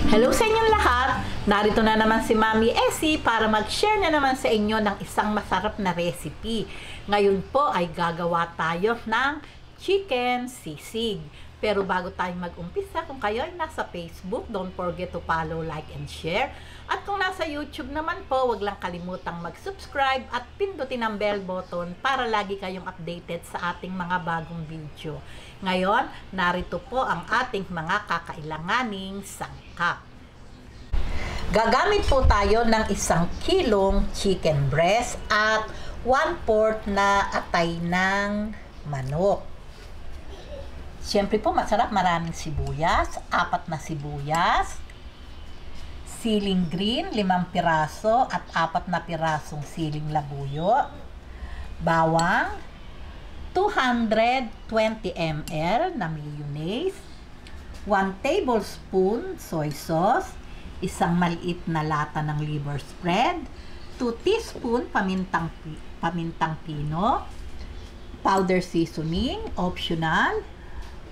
Hello sa inyong lahat! Narito na naman si Mami Essie para mag-share na naman sa inyo ng isang masarap na recipe. Ngayon po ay gagawa tayo ng chicken sisig. Pero bago tayo mag-umpisa, kung kayo ay nasa Facebook, don't forget to follow, like, and share. At kung nasa YouTube naman po, wag lang kalimutang mag-subscribe at pindutin ang bell button para lagi kayong updated sa ating mga bagong video. Ngayon, narito po ang ating mga kakailanganing sangkap. Gagamit po tayo ng 1 kilong chicken breast at 1/4 na atay ng manok. Siyempre po, masarap, maraming sibuyas, 4 na sibuyas, siling green, 5 piraso at 4 na pirasong siling labuyo, bawang, 220 ml na mayonnaise, 1 tablespoon soy sauce, 1 maliit na lata ng liver spread, 2 teaspoon pamintang pino, powder seasoning, optional,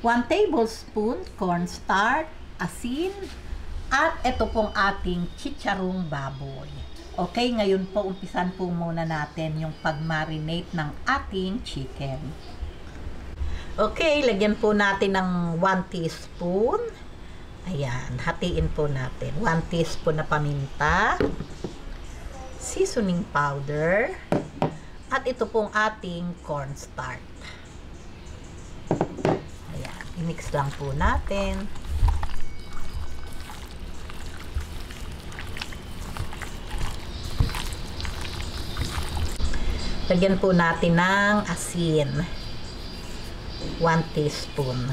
1 tablespoon cornstarch, asin, at ito pong ating chicharong baboy. Okay, ngayon po, umpisan po muna natin yung pag-marinate ng ating chicken. Okay, lagyan po natin ng 1 teaspoon. Ayan, hatiin po natin. 1 teaspoon na paminta, seasoning powder, at ito pong ating cornstarch. Ayan, i-mix lang po natin. Lagyan po natin ng asin. 1 teaspoon.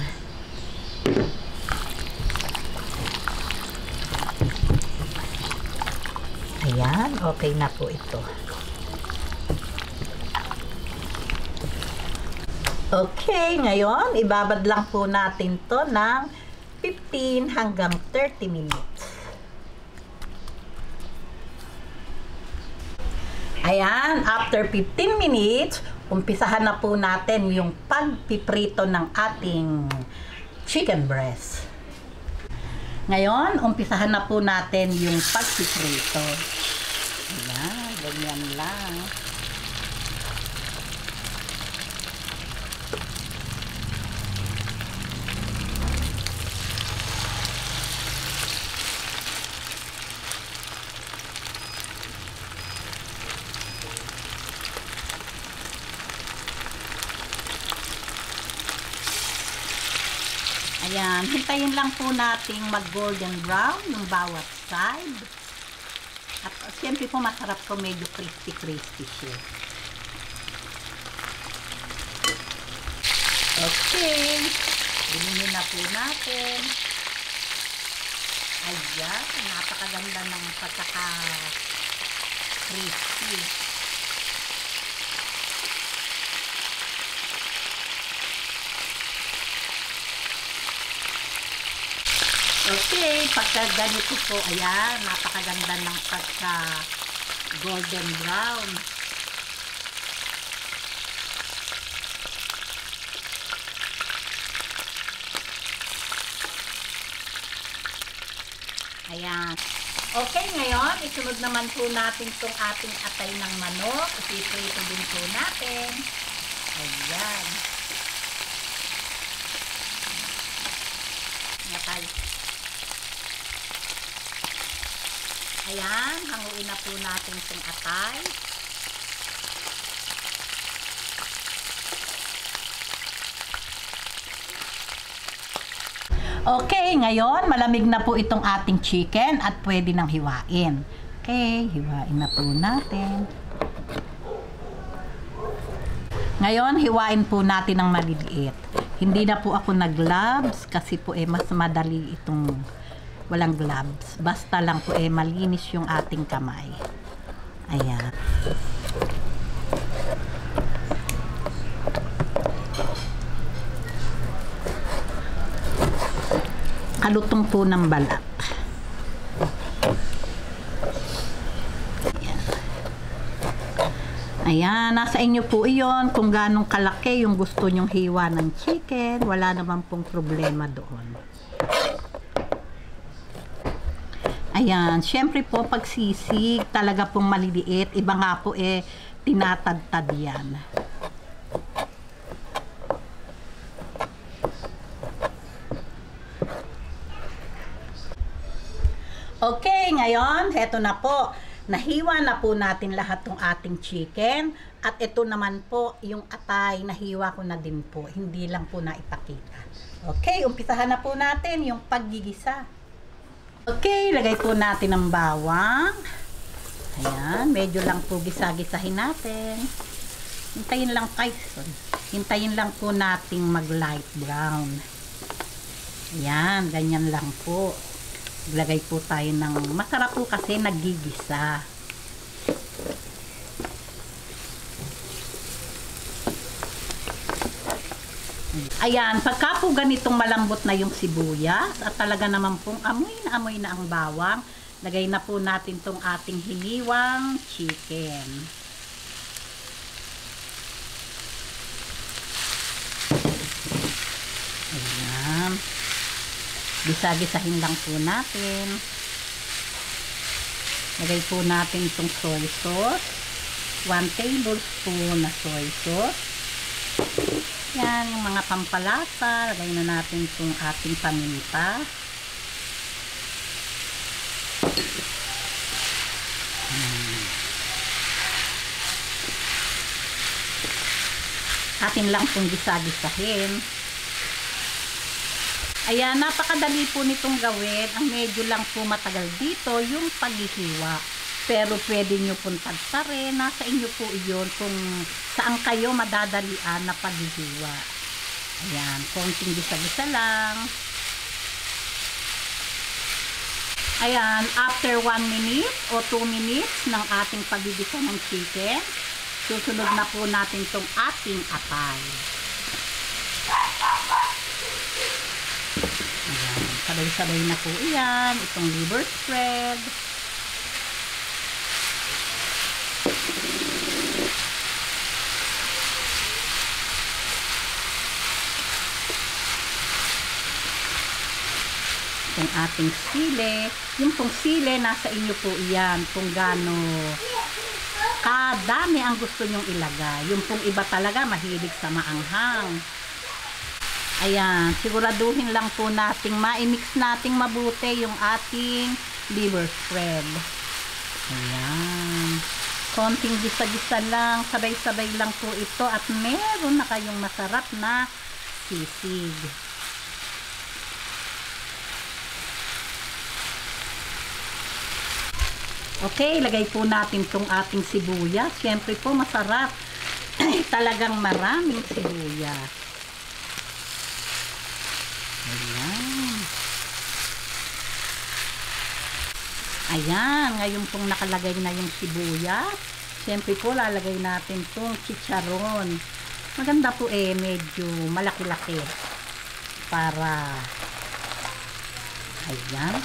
Ayan, okay na po ito. Okay, ngayon, ibabad lang po natin to ng 15 hanggang 30 minutes. Ayan, after 15 minutes, umpisahan na po natin yung pagpiprito ng ating chicken breast. Ngayon, umpisahan na po natin yung pagpiprito. Ayan, ganyan lang. Ayan, hintayin lang po nating mag-golden brown yung bawat side. At siyempre po masarap po, medyo crispy-crispy siya. Okay, ilinin na po natin. Ayan, napakaganda ng pagkaka-crispy. Okay, pagka ganito po, ayan, napakaganda ng pagka golden brown. Ayan. Okay, ngayon, isunod naman po natin itong ating atay ng manok. Ipiprito din po natin. Ayan. Atay. Ayan, hanguin na po natin itong atay. Okay, ngayon, malamig na po itong ating chicken at pwede nang hiwain. Okay, hiwain na po natin. Ngayon, hiwain po natin ng maliliit. Hindi na po ako nag-gloves kasi po mas madali itong walang gloves. Basta lang po malinis yung ating kamay. Ayan. Kalutong po ng balat. Ayan. Ayan, nasa inyo po iyon kung ganong kalaki yung gusto nyong hiwa ng chicken. Wala naman pong problema doon. Ayan, syempre po pag sisig, talaga pong maliliit. Iba nga po tinatadtad yan. Okay, ngayon, heto na po. Nahiwa na po natin lahat ng ating chicken. At ito naman po, yung atay, nahiwa ko na din po. Hindi lang po naipakita. Okay, umpisahan na po natin yung paggigisa. Okay, lagay po natin ang bawang. Ayan, medyo lang po gisa-gisahin natin. Hintayin lang, hintayin lang po nating mag light brown. Ayan, ganyan lang po. Lagay po tayo ng, masarap po kasi nagigisa. Ayan, pagka po ganitong malambot na yung sibuyas at talaga naman pong amoy na ang bawang, lagay na po natin tong ating hiniwang chicken. Ayan. Gisa-gisahin lang po natin. Lagay po natin itong soy sauce. 1 tablespoon na soy sauce. Yan, yung mga pampalasa. Lagay na natin itong ating paminta. Atin lang pong gisa-gisahin. Ayan, napakadali po nitong gawin. Ang medyo lang po matagal dito yung paghihiwa. Pero pwede nyo pong tagsarin. Nasa inyo po iyon kung saan kayo madadalian na paghihiwa. Ayan, konting gisa-gisa lang. Ayan, after 1 minute o 2 minutes ng ating paggigisa ng chicken, susunod na po natin itong ating atay. Ayan, sabay-sabay na po iyan. Itong liver spread. Itong ating sile. Yung pong sile, nasa inyo po iyan. Kung gaano kadami ang gusto nyong ilagay. Yung pong iba talaga mahilig sa maanghang. Ayan, siguraduhin lang po nating ma-mix nating mabuti yung ating liver spread. Ayan. Konting gisa-gisa lang, sabay-sabay lang po ito at meron na kayong masarap na sisig. Okay, lagay po natin tong ating sibuyas. Siyempre po masarap. Talagang maraming sibuyas. Ayan. Ayan, ngayon pong nakalagay na yung sibuyas. Siyempre po lalagay natin tong chicharon. Maganda po medyo malaki-laki. Para, ayan.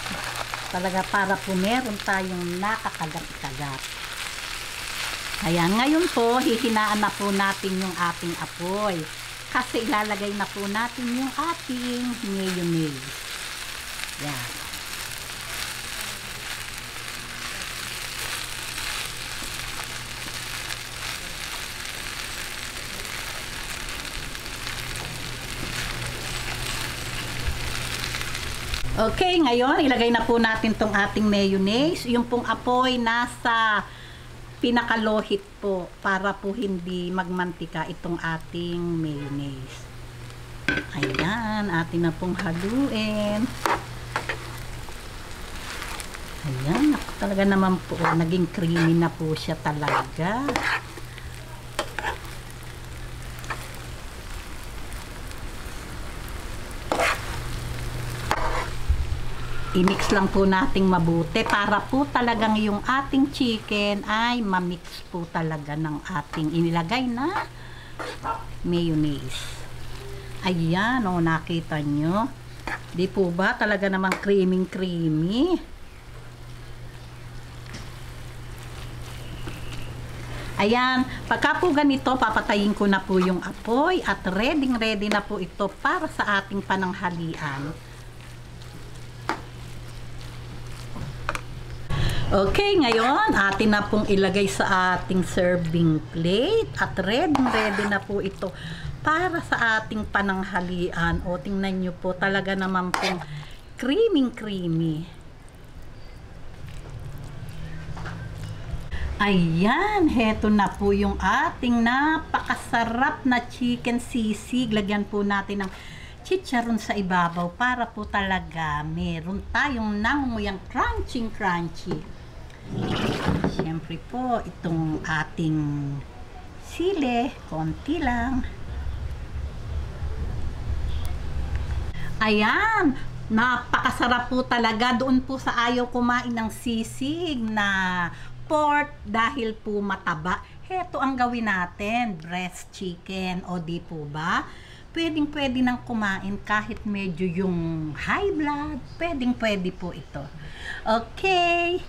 Talaga para po meron tayong nakakagat-kagat. Ayan, ngayon po hihinaan na po natin yung ating apoy. Kasi ilalagay na po natin yung ating mayonnaise. Yan. Okay, ngayon ilagay na po natin tong ating mayonnaise. Yung pong apoy nasa pinakalohit po para po hindi magmantika itong ating mayonnaise. Ayan, atin na pong haluin. Ayan, talaga naman po, naging creamy na po siya talaga. I-mix lang po nating mabuti para po talagang yung ating chicken ay ma-mix po talaga ng ating inilagay na mayonnaise. Ayan, o nakita nyo. Di po ba talaga namang creamy? Ayan, pagka po ganito, papatayin ko na po yung apoy at ready na po ito para sa ating pananghalian. Okay, ngayon atin na pong ilagay sa ating serving plate at ready na po ito para sa ating pananghalian. O tingnan nyo po, talaga naman pong creamy. Ayan, heto na po yung ating napakasarap na chicken sisig. Lagyan po natin ng chicharon sa ibabaw para po talaga meron tayong nangunguyang crunchy. Siyempre po, itong ating sili, konti lang. Ayan, napakasarap po talaga. Doon po sa ayaw kumain ng sisig na pork dahil po mataba. Heto ang gawin natin, breast chicken, o di po ba? Pwede nang kumain kahit medyo yung high blood. Pwede po ito. Okay.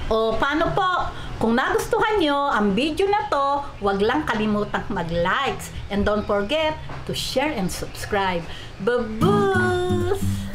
O paano po? Kung nagustuhan nyo ang video na to, huwag lang kalimutang mag-likes. And don't forget to share and subscribe. Babuus!